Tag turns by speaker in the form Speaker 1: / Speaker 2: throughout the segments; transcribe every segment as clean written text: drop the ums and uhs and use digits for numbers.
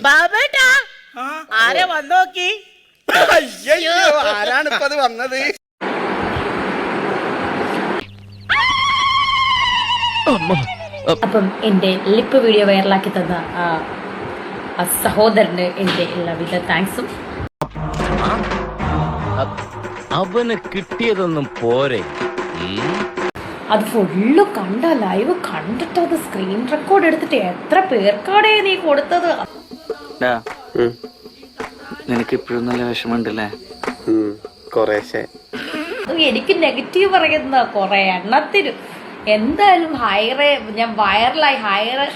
Speaker 1: ബാബേട്ടാ ആരെ വന്നോക്കി?
Speaker 2: അയ്യോ ആരാണിപ്പോ അത് വന്നത്?
Speaker 3: അപ്പം എൻ്റെ ലിപ്പ് വീഡിയോ വൈറലാക്കി തന്ന ആ സഹോദരന് എൻ്റെ എല്ലാവിധ താങ്ക്സും.
Speaker 4: അവന് കിട്ടിയതൊന്നും പോരെ.
Speaker 3: അത് ഫുള്ള് കണ്ട ലൈവ് കണ്ടിട്ട് അത് സ്ക്രീൻ റെക്കോർഡ് എടുത്തിട്ട് എത്ര പേർക്കാടേ നീ കൊടുത്തത്?
Speaker 5: നിനക്ക് ഇപ്പോഴും നല്ല വിഷമമുണ്ടല്ലേ?
Speaker 3: എനിക്ക് നെഗറ്റീവ് പറയുന്ന കുറെ എണ്ണത്തിന് എന്തായാലും ഞാൻ വൈറലായി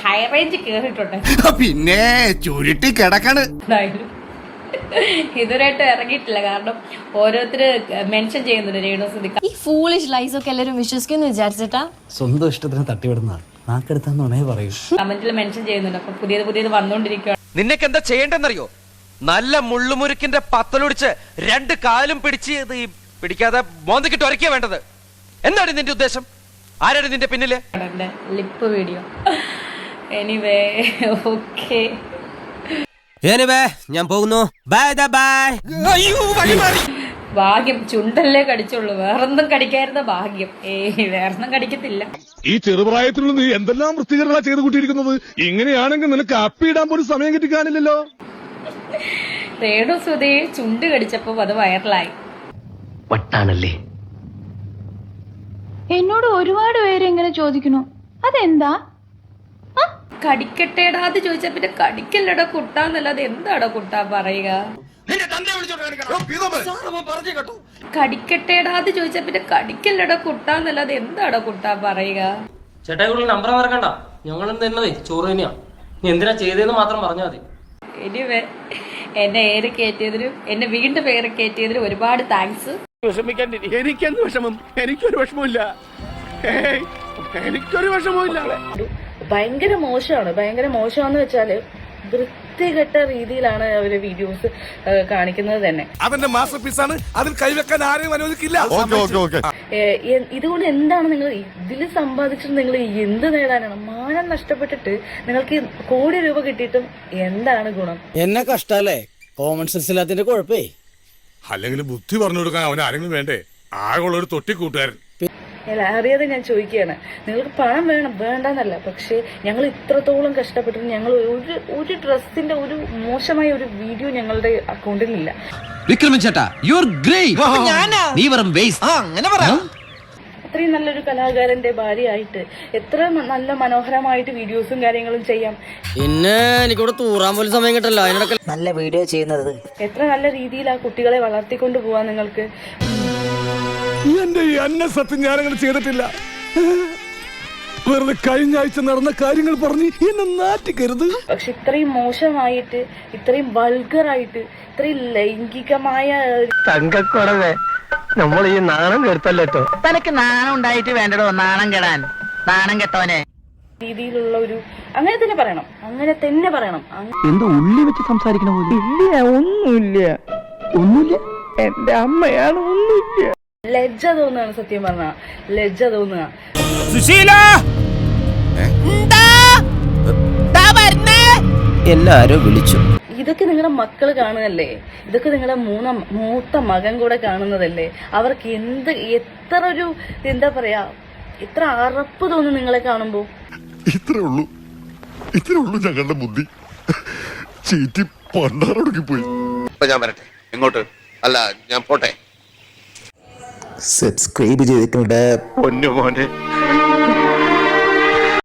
Speaker 3: ഹൈ റേഞ്ച് കേറിയിട്ടുണ്ട്.
Speaker 2: പിന്നെ ചുരുട്ടി കിടക്കണ്.
Speaker 3: ഇതുവരായിട്ട് ഇറങ്ങിയിട്ടില്ല. കാരണം ഓരോരുത്തര് മെൻഷൻ ചെയ്യുന്നുണ്ട് രേണു സുധി.
Speaker 6: ഈ ഫൂളിഷ് ലൈസ് ഒക്കെ എല്ലാവരും വിശ്വസിക്കുന്നു വിചാരിച്ചിട്ടാ?
Speaker 7: സ്വന്തം ഇഷ്ടത്തിന് തട്ടിവിടുന്നതാണ്. നാക്കെടുത്താന്നേ പറയൂ.
Speaker 3: കമന്റിൽ മെൻഷൻ ചെയ്യുന്നുണ്ട്. അപ്പൊ പുതിയത് വന്നോണ്ടിരിക്കുകയാണ്.
Speaker 8: നിനക്ക് എന്താ ചെയ്യേണ്ടെന്നറിയോ? നല്ല മുള്ളുമുരുക്കിന്റെ പത്തലൊടിച്ച് 2 കാലും പിടിച്ച് പിടിക്കാതെ മോന്തിക്കിട്ട് ഒരക്കിയാ വേണ്ടത്. എന്താണ് നിന്റെ ഉദ്ദേശം? ആരാണ് നിന്റെ പിന്നില്?
Speaker 3: Lip video. എനിവേ ഓക്കെ,
Speaker 9: ഞാൻ പോകുന്നു. Bye bye.
Speaker 3: ഭാഗ്യം ചുണ്ടല്ലേ കടിച്ചുള്ളൂ, വേറൊന്നും കടിക്കായിരുന്ന ഭാഗ്യം. വേറൊന്നും കടിക്കത്തില്ല.
Speaker 10: ഈ ചെറുപ്രായത്തിലുള്ള നീ എന്തെല്ലാം വൃത്തികരങ്ങളാ ചെയ്ത് കൂട്ടിയിരിക്കുന്നത്. ഇങ്ങനെയാണെങ്കിൽ നിനക്ക് അപ്പിയിടാൻ പോലും സമയം കിട്ടിക്കാനില്ലല്ലോ.
Speaker 3: രേണു സുധി ചുണ്ട് കടിച്ചപ്പോ അത് വൈറലായി.
Speaker 4: വട്ടാണല്ലേ.
Speaker 6: എന്നോട് ഒരുപാട് പേര് ഇങ്ങനെ ചോദിക്കണു, അതെന്താ?
Speaker 3: കടിക്കട്ടേടാന്ന് ചോദിച്ചാ പിന്നെ കടിക്കല്ലട കുട്ടാന്നല്ലാതെ എന്താടോ കുട്ടാ പറയുക? കടിക്കട്ടേടാന്ന് ചോദിച്ചാ പിന്നെ കടിക്കല്ലട കുട്ടാന്നല്ലാതെ എന്താടോ കുട്ടാ പറയുക?
Speaker 5: ചേട്ടാ കൂടുതൽ നമ്പർ മറക്കണ്ട, ഞങ്ങൾ തന്നതേ ചോറ് തന്നെയാ. നീ എന്തിനാ ചെയ്തതെന്ന് മാത്രം പറഞ്ഞാൽ മതി.
Speaker 3: എനിവേ എന്നെ ഏറെ കയറ്റിയതിനും എന്നെ വീണ്ടും പേര് കയറ്റിയതിനും ഒരുപാട് താങ്ക്സ്.
Speaker 2: എനിക്കെന്ത് വിഷമം? എനിക്കൊരു വിഷമമില്ല. എനിക്കൊരു വിഷമമില്ല.
Speaker 3: ഭയങ്കര മോശമാണെന്ന് വെച്ചാല് വൃത്തികെട്ട രീതിയിലാണ് അവര് വീഡിയോസ് കാണിക്കുന്നത് തന്നെ.
Speaker 10: അതെന്റെ മാസ്റ്റർ പീസാണ്, അതിൽ കൈവെക്കാൻ ആരെയും അനുവദിക്കില്ല.
Speaker 3: ഇതുകൊണ്ട് എന്താണ് നിങ്ങൾ ഇതിൽ സമ്പാദിച്ചിട്ട് നിങ്ങൾ എന്ത് നേടാനാണ്? മാനം നഷ്ടപ്പെട്ടിട്ട് നിങ്ങൾക്ക് കോടി രൂപ കിട്ടിയിട്ടും എന്താണ് ഗുണം?
Speaker 7: എന്നെ കഷ്ടല്ലേ? Common sense ഇല്ലാത്തതിന്റെ കുഴപ്പേ.
Speaker 10: അല്ലെങ്കിൽ ബുദ്ധി പറഞ്ഞു കൊടുക്കാൻ അവൻ ആരെങ്കിലും വേണ്ടേ? ആകെയുള്ള ഒരു തൊട്ടിക്കൂട്ടുകാരൻ.
Speaker 3: അറിയാതെ ഞാൻ ചോദിക്കുകയാണ്, നിങ്ങൾക്ക് പണം വേണം വേണ്ടെന്നല്ല, പക്ഷെ ഞങ്ങൾ ഇത്രത്തോളം കഷ്ടപ്പെട്ടിട്ട് ഞങ്ങൾ ഒരു ഡ്രസ്സിന്റെ ഒരു മോശമായ ഒരു വീഡിയോ ഞങ്ങളുടെ അക്കൗണ്ടിൽ ഇല്ല.
Speaker 9: വിക്രമൻ ചേട്ടാ, യു ആർ ഗ്രേറ്റ്. നീ വെറും വേസ്റ്റ്. അങ്ങനെ പറയാം.
Speaker 3: അത്രയും നല്ലൊരു കലാകാരന്റെ ഭാര്യയായിട്ട് എത്ര നല്ല മനോഹരമായിട്ട് വീഡിയോസും കാര്യങ്ങളും ചെയ്യാം.
Speaker 9: പിന്നെ എനിക്കിവിടെ തൂറാൻ പോലും സമയം കിട്ടല്ലോ.
Speaker 1: നല്ല വീഡിയോ ചെയ്യുന്നത്
Speaker 3: എത്ര നല്ല രീതിയിൽ ആ കുട്ടികളെ വളർത്തിക്കൊണ്ട് പോവാൻ നിങ്ങൾക്ക്.
Speaker 10: എന്റെ ഈ അന്നസത്യം ഞാനങ്ങനെ ചെയ്തിട്ടില്ല. വെറുതെ കഴിഞ്ഞ ആഴ്ച നടന്ന കാര്യങ്ങൾ പറഞ്ഞ് എന്നെ നാറ്റിക്കരുത്.
Speaker 3: പക്ഷെ ഇത്രയും മോശമായിട്ട്, ഇത്രയും വൾഗറായിട്ട്, ഇത്രയും ലൈംഗികമായ
Speaker 4: തങ്കക്കുറവേ, നമ്മൾ ഈ നാണം കെടുത്തല്ലോ.
Speaker 1: തനക്ക് നാണം ഉണ്ടായിട്ട് വേണ്ടടോ നാണം കെടാൻ. നാണം കെട്ടവനെ
Speaker 3: രീതിയിലുള്ള ഒരു അങ്ങനെ തന്നെ പറയണം.
Speaker 4: എന്തോ ഉള്ളി വെച്ച് സംസാരിക്കണ പോലെ. ഒന്നുമില്ല. എന്റെ അമ്മയാണ് ഒന്നുമില്ല.
Speaker 3: ലജ്ജ തോന്നുകയാണ്, സത്യം പറഞ്ഞ ലജ്ജ തോന്നുക.
Speaker 9: എല്ലാരും വിളിച്ചു.
Speaker 3: ഇതൊക്കെ നിങ്ങളുടെ മക്കള് കാണുകയല്ലേ? ഇതൊക്കെ നിങ്ങളുടെ മൂത്ത മകൻ കൂടെ കാണുന്നതല്ലേ? അവർക്ക് എത്ര ഒരു എന്താ പറയാ, എത്ര അറപ്പ് തോന്നും നിങ്ങളെ കാണുമ്പോ.
Speaker 10: ഇത്രേ ഉള്ളൂ ഞങ്ങളുടെ ബുദ്ധി. ചീറ്റി പണ്ടാറൊടുക്കി പോയി.
Speaker 2: ഞാൻ വരട്ടെ. എങ്ങോട്ട്? അല്ല, ഞാൻ പോട്ടെ.
Speaker 7: സബ്സ്ക്രൈബ് ചെയ്തിട്ടുണ്ട്
Speaker 2: പൊന്നു മോനെ.